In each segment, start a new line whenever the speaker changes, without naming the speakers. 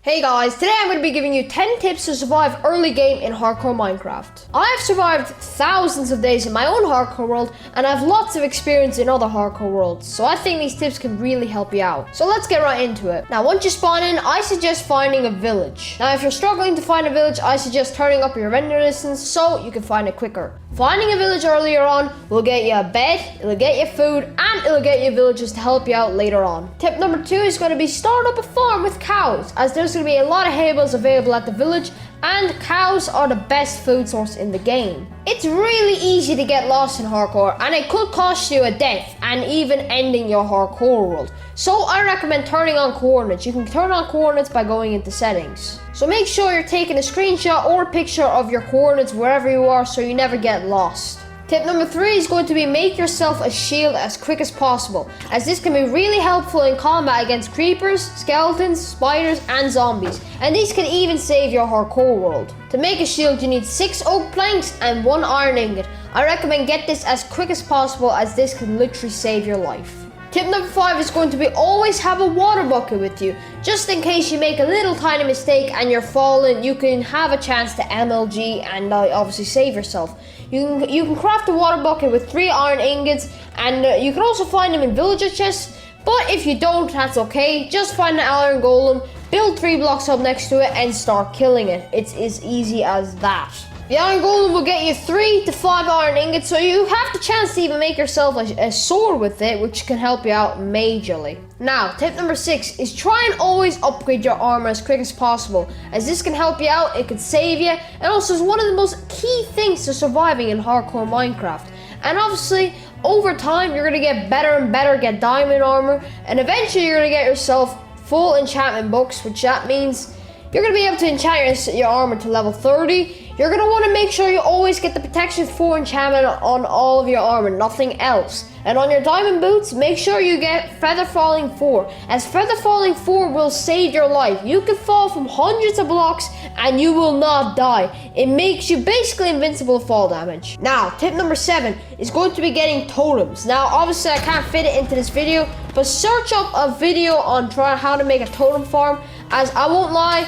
Hey guys, today I'm going to be giving you 10 tips to survive early game in hardcore Minecraft. I have survived thousands of days in my own hardcore world and I have lots of experience in other hardcore worlds, so I think these tips can really help you out. So let's get right into it. Now once you spawn in, I suggest finding a village. Now if you're struggling to find a village, I suggest turning up your render distance so you can find it quicker. Finding a village earlier on will get you a bed, it'll get you food, and it'll get you villages to help you out later on. Tip number 2 is going to be start up a farm with cows, as there's going to be a lot of hay bales available at the village, and cows are the best food source in the game. It's really easy to get lost in hardcore, and it could cost you a death and even ending your hardcore world. So I recommend turning on coordinates. You can turn on coordinates by going into settings. So make sure you're taking a screenshot or a picture of your coordinates wherever you are so you never get lost. Tip number 3 is going to be make yourself a shield as quick as possible, as this can be really helpful in combat against creepers, skeletons, spiders, and zombies, and these can even save your hardcore world. To make a shield you need 6 oak planks and 1 iron ingot. I recommend get this as quick as possible, as this can literally save your life. Tip number 5 is going to be always have a water bucket with you. Just in case you make a little tiny mistake and you're falling, you can have a chance to MLG and obviously save yourself. You can craft a water bucket with 3 iron ingots, and you can also find them in villager chests, but if you don't, that's okay. Just find an iron golem, build 3 blocks up next to it and start killing it. It's as easy as that. The iron golem will get you 3 to 5 iron ingots, so you have the chance to even make yourself a sword with it, which can help you out majorly. Now, tip number 6 is try and always upgrade your armor as quick as possible, as this can help you out, it can save you, and also is one of the most key things to surviving in hardcore Minecraft. And obviously, over time, you're going to get better and better, get diamond armor, and eventually you're going to get yourself full enchantment books, which that means you're going to be able to enchant your armor to level 30. You're going to want to make sure you always get the protection 4 enchantment on all of your armor, nothing else. And on your diamond boots, make sure you get feather falling 4, as feather falling 4 will save your life. You can fall from hundreds of blocks and you will not die. It makes you basically invincible to fall damage. Now, tip number 7 is going to be getting totems. Now, obviously I can't fit it into this video, but search up a video on how to make a totem farm, as I won't lie,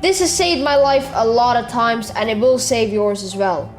this has saved my life a lot of times and it will save yours as well.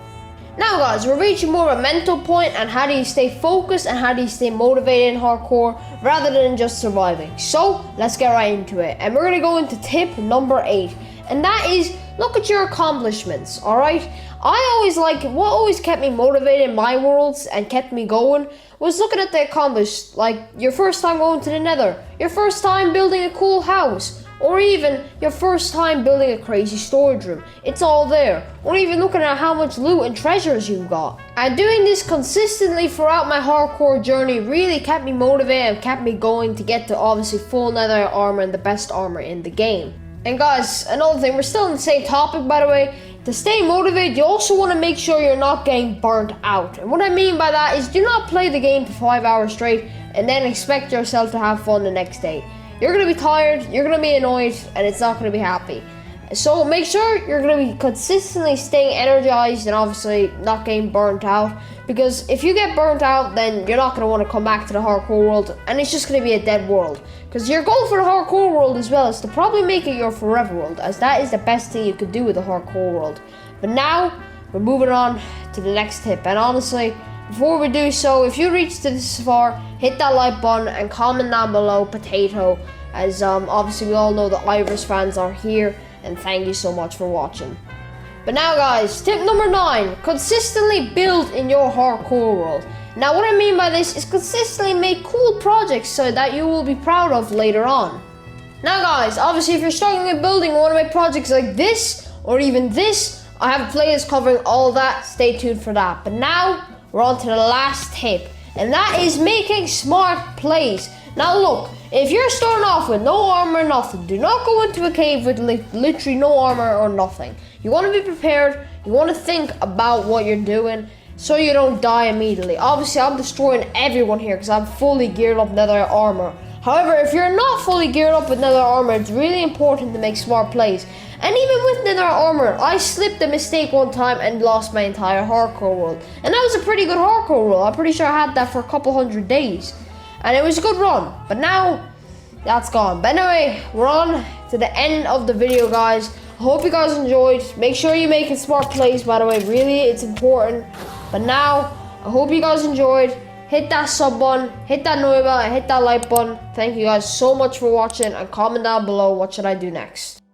Now guys, we're reaching more of a mental point and how do you stay focused and how do you stay motivated in hardcore rather than just surviving. So let's get right into it, and we're going to go into tip number 8, and that is look at your accomplishments. Alright, what always kept me motivated in my worlds and kept me going was looking at the accomplished, like your first time going to the nether, your first time building a cool house, or even your first time building a crazy storage room. It's all there. Or even looking at how much loot and treasures you got. And doing this consistently throughout my hardcore journey really kept me motivated and kept me going to get to obviously full nether armor and the best armor in the game. And guys, another thing, we're still on the same topic by the way. To stay motivated, you also want to make sure you're not getting burnt out. And what I mean by that is do not play the game for 5 hours straight and then expect yourself to have fun the next day. You're going to be tired, you're going to be annoyed, and it's not going to be happy. So make sure you're going to be consistently staying energized and obviously not getting burnt out. Because if you get burnt out, then you're not going to want to come back to the hardcore world, and it's just going to be a dead world. Because your goal for the hardcore world as well is to probably make it your forever world, as that is the best thing you could do with the hardcore world. But now, we're moving on to the next tip. And honestly, before we do so, if you reached this far, hit that like button and comment down below potato, as obviously we all know the Ivers fans are here, and thank you so much for watching. But now guys, tip number 9, consistently build in your hardcore world. Now what I mean by this is consistently make cool projects so that you will be proud of later on. Now guys, obviously if you're struggling with building and want to make projects like this, or even this, I have a playlist covering all that, stay tuned for that. But now, we're on to the last tip, and that is making smart plays. Now look, if you're starting off with no armor or nothing, do not go into a cave with literally no armor or nothing. You want to be prepared, you want to think about what you're doing so you don't die immediately. Obviously I'm destroying everyone here because I'm fully geared up nether armor. However, if you're not fully geared up with nether armor, it's really important to make smart plays. And even with nether armor, I slipped a mistake one time and lost my entire hardcore world. And that was a pretty good hardcore world. I'm pretty sure I had that for a couple 100 days. And it was a good run. But now, that's gone. But anyway, we're on to the end of the video, guys. I hope you guys enjoyed. Make sure you're making smart plays, by the way. Really, it's important. But now, I hope you guys enjoyed. Hit that sub button, hit that notification bell, and hit that like button. Thank you guys so much for watching, and comment down below what should I do next.